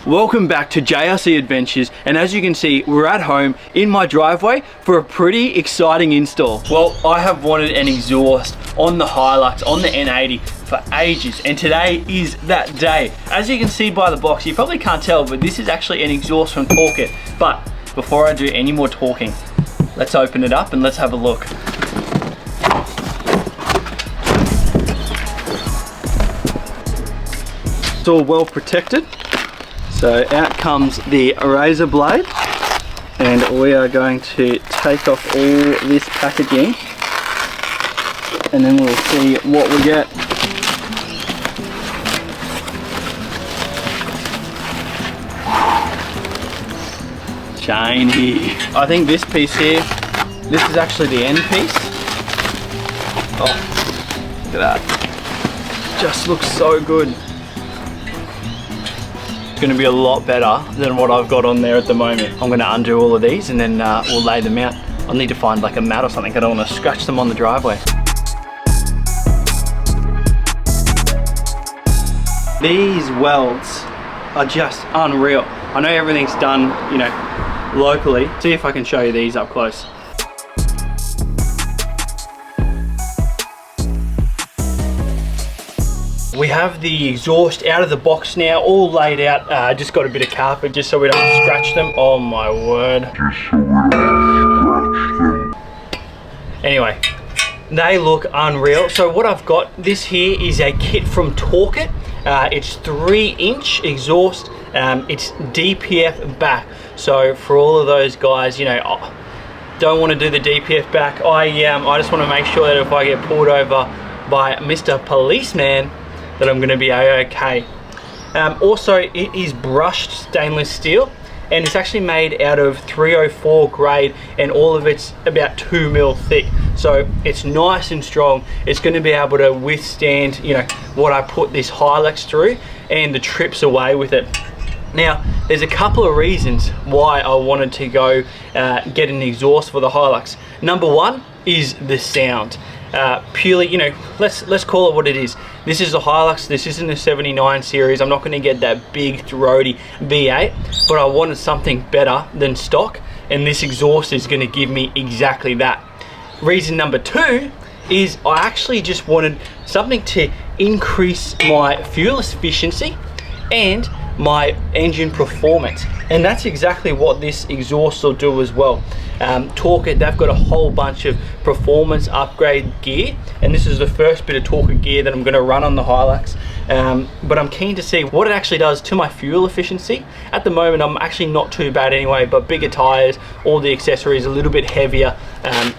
Welcome back to JRC Adventures, and as you can see, we're at home in my driveway for a pretty exciting install. Well, I have wanted an exhaust on the Hilux, on the N80 for ages, and today is that day. As you can see by the box, you probably can't tell, but this is actually an exhaust from Torqit. But before I do any more talking, let's open it up and let's have a look. It's all well protected. So out comes the razor blade, and we are going to take off all this packaging, and then we'll see what we get. Shiny. I think this piece here, this is actually the end piece. Oh, look at that. Just looks so good. Going to be a lot better than what I've got on there at the moment. I'm going to undo all of these and then we'll lay them out. I'll need to find like a mat or something. I don't want to scratch them on the driveway. These welds are just unreal. I know everything's done, you know, locally. See if I can show you these up close. We have the exhaust out of the box now, all laid out. Just got a bit of carpet just so we don't scratch them. Oh my word. Anyway, they look unreal. So what I've got, this here is a kit from Torqit. It's 3-inch exhaust. It's DPF back. So for all of those guys, you know, don't want to do the DPF back. I just want to make sure that if I get pulled over by Mr. Policeman, that I'm going to be okay. Also, it is brushed stainless steel, and it's actually made out of 304 grade, and all of it's about 2 mil thick. So it's nice and strong. It's going to be able to withstand, you know, what I put this Hilux through and the trips away with it. Now, there's a couple of reasons why I wanted to go get an exhaust for the Hilux. Number one is the sound. Purely, you know, let's call it what it is. This is a Hilux. This isn't a 79 series. I'm not going to get that big throaty V8, but I wanted something better than stock, and this exhaust is going to give me exactly that. Reason number two is I actually just wanted something to increase my fuel efficiency and my engine performance, and that's exactly what this exhaust will do as well. Torqit, they've got a whole bunch of performance upgrade gear, and this is the first bit of Torqit gear that I'm going to run on the Hilux. But I'm keen to see what it actually does to my fuel efficiency. At the moment, I'm actually not too bad anyway, but bigger tires, all the accessories a little bit heavier,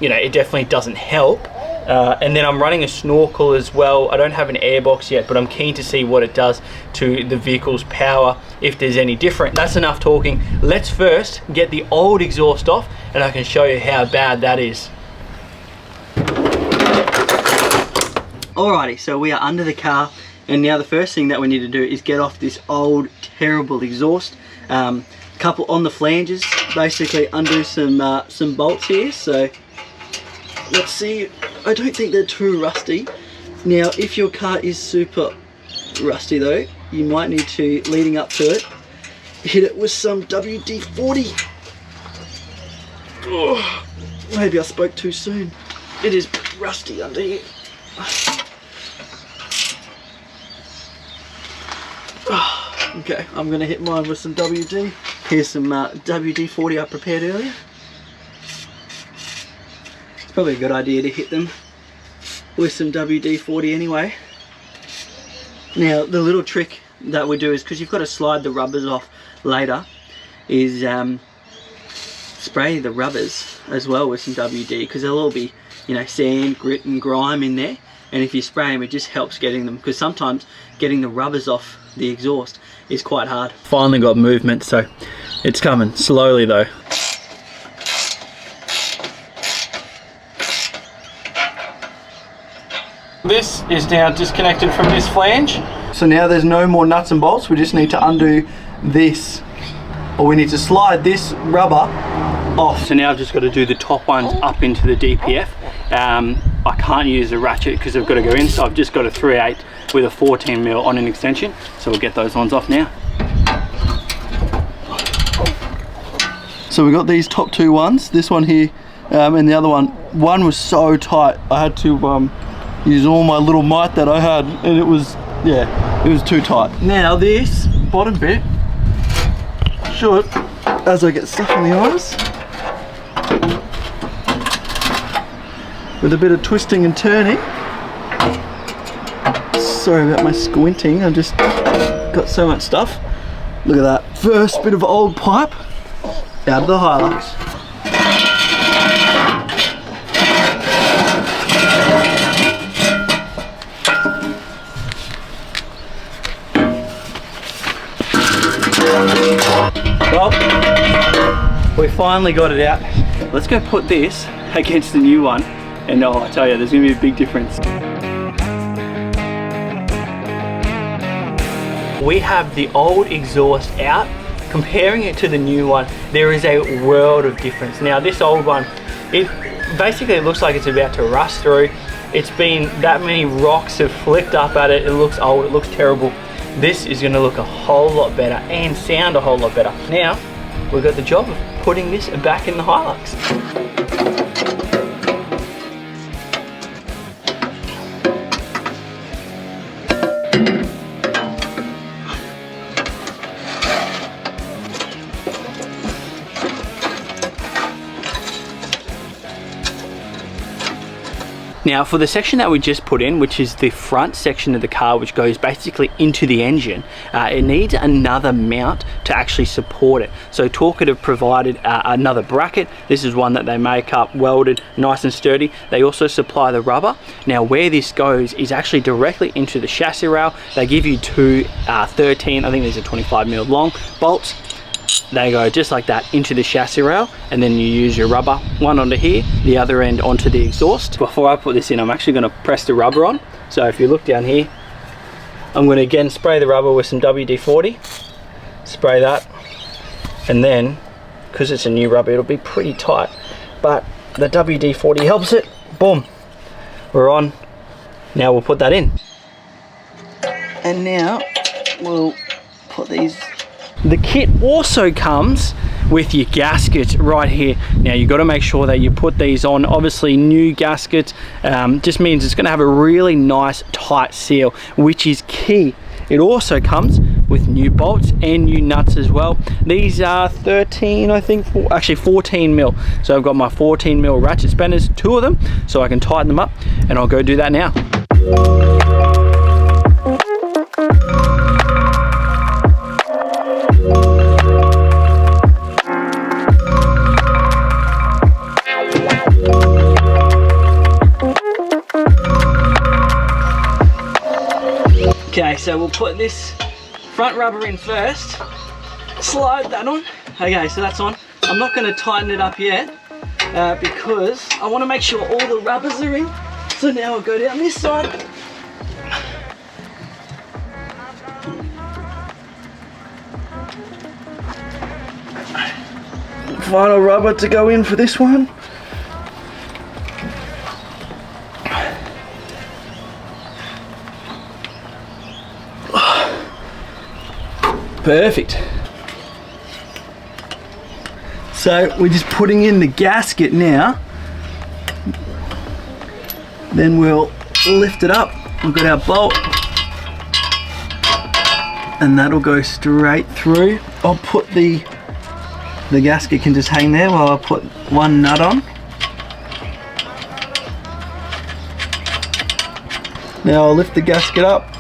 you know, it definitely doesn't help. And then I'm running a snorkel as well. I don't have an airbox yet, but I'm keen to see what it does to the vehicle's power, if there's any different. That's enough talking. Let's first get the old exhaust off, and I can show you how bad that is. Alrighty, so we are under the car, and now the first thing that we need to do is get off this old, terrible exhaust. Couple on the flanges, basically undo some bolts here. So let's see. I don't think they're too rusty. Now, if your car is super rusty though, you might need to, leading up to it, hit it with some WD-40. Oh, maybe I spoke too soon. It is pretty rusty under here. Okay, I'm gonna hit mine with some WD. Here's some WD-40 I prepared earlier. Probably a good idea to hit them with some WD-40 anyway. Now, the little trick that we do is, because you've got to slide the rubbers off later, is spray the rubbers as well with some WD, because there'll all be, you know, sand, grit and grime in there, and if you spray them, it just helps getting them, because sometimes getting the rubbers off the exhaust is quite hard. Finally got movement, so it's coming slowly though. This is now disconnected from this flange. So now there's no more nuts and bolts. We just need to undo this, or we need to slide this rubber off. So now I've just got to do the top ones up into the DPF. I can't use a ratchet because they've got to go in, so I've just got a 3/8 with a 14 mil on an extension. So we'll get those ones off now. So we got these top two ones, this one here and the other one. One was so tight I had to use all my little might that I had, and it was, yeah, it was too tight. Now this bottom bit should, as I get stuff in the eyes, with a bit of twisting and turning. Sorry about my squinting, I just got so much stuff. Look at that, first bit of old pipe out of the Hilux. Well, we finally got it out. Let's go put this against the new one, and oh, I tell you, there's gonna be a big difference. We have the old exhaust out. Comparing it to the new one, there is a world of difference. Now this old one, it basically looks like it's about to rust through. It's been, that many rocks have flicked up at it. It looks old, it looks terrible. This is gonna look a whole lot better and sound a whole lot better. Now, we've got the job of putting this back in the Hilux. Now for the section that we just put in, which is the front section of the car, which goes basically into the engine, it needs another mount to actually support it. So Torqit have provided another bracket. This is one that they make up, welded, nice and sturdy. They also supply the rubber. Now where this goes is actually directly into the chassis rail. They give you two 13, I think these are 25mm long bolts. They go just like that into the chassis rail, and then you use your rubber, one onto here, the other end onto the exhaust. Before I put this in, I'm actually going to press the rubber on. So if you look down here, I'm going to again spray the rubber with some WD-40, spray that, and then, because it's a new rubber, it'll be pretty tight, but the WD-40 helps it. Boom, we're on. Now we'll put that in. And now we'll put these. The kit also comes with your gaskets right here. Now you've got to make sure that you put these on. Obviously new gaskets just means it's going to have a really nice tight seal, which is key. It also comes with new bolts and new nuts as well. These are 13, I think, actually 14mm. So I've got my 14mm ratchet spanners, two of them, so I can tighten them up, and I'll go do that now. Okay, so we'll put this front rubber in first, slide that on. Okay, so that's on. I'm not going to tighten it up yet because I want to make sure all the rubbers are in. So now I'll go down this side. Final rubber to go in for this one. Perfect. So we're just putting in the gasket now. Then we'll lift it up. We've got our bolt, and that'll go straight through. I'll put the gasket can just hang there while I put one nut on. Now I'll lift the gasket up.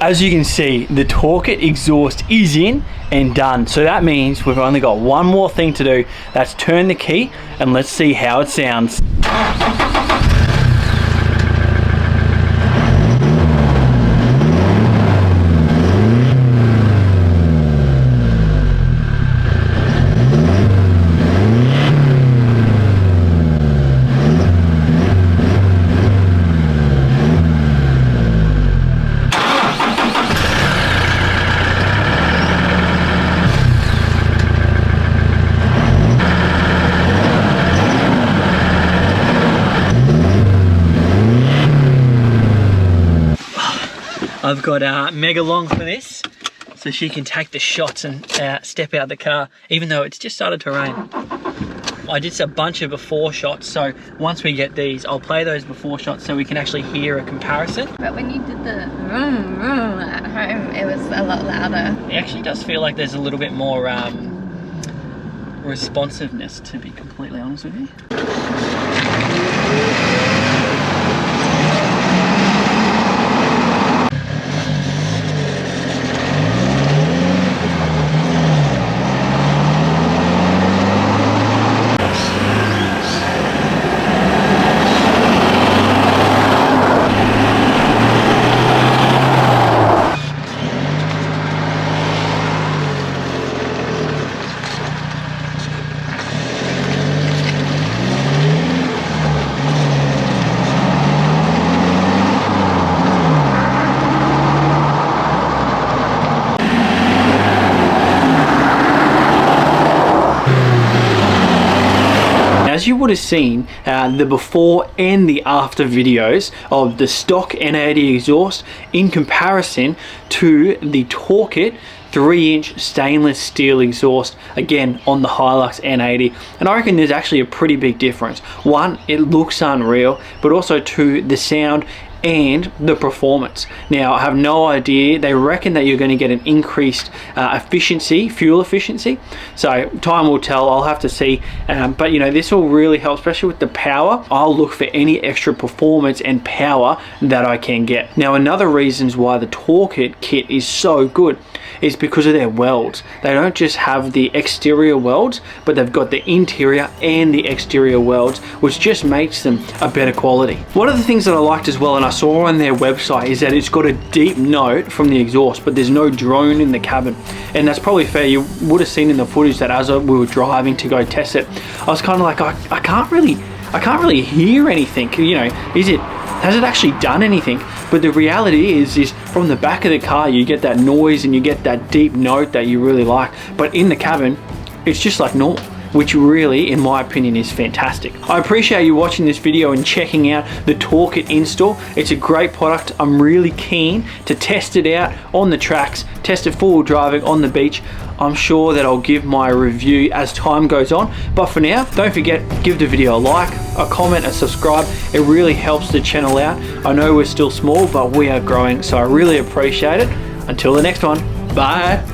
As you can see, the Torqit exhaust is in and done. So that means we've only got one more thing to do. That's turn the key, and let's see how it sounds. I've got Mega Long for this, so she can take the shots and step out the car, even though it's just started to rain. I did a bunch of before shots, so once we get these, I'll play those before shots so we can actually hear a comparison. But when you did the vroom, vroom at home, it was a lot louder. It actually does feel like there's a little bit more responsiveness, to be completely honest with you. As you would have seen, the before and the after videos of the stock N80 exhaust in comparison to the Torqit 3-inch stainless steel exhaust, again on the Hilux N80, and I reckon there's actually a pretty big difference. One, it looks unreal, but also two, the sound and the performance. Now, I have no idea. They reckon that you're going to get an increased efficiency, fuel efficiency. So time will tell. I'll have to see. But you know, this will really help, especially with the power. I'll look for any extra performance and power that I can get. Now, another reasons why the Torqit kit is so good is because of their welds. They don't just have the exterior welds, but they've got the interior and the exterior welds, which just makes them a better quality. One of the things that I liked as well, and I saw on their website, is that it's got a deep note from the exhaust, but there's no drone in the cabin. And that's probably fair. You would have seen in the footage that as we were driving to go test it, I was kind of like, I can't really hear anything. You know, has it actually done anything? But the reality is from the back of the car, you get that noise and you get that deep note that you really like. But in the cabin, it's just like normal, which really, in my opinion, is fantastic. I appreciate you watching this video and checking out the Torqit install. It's a great product. I'm really keen to test it out on the tracks, test it full driving on the beach. I'm sure that I'll give my review as time goes on. But for now, don't forget, give the video a like, a comment, a subscribe. It really helps the channel out. I know we're still small, but we are growing, so I really appreciate it. Until the next one, bye.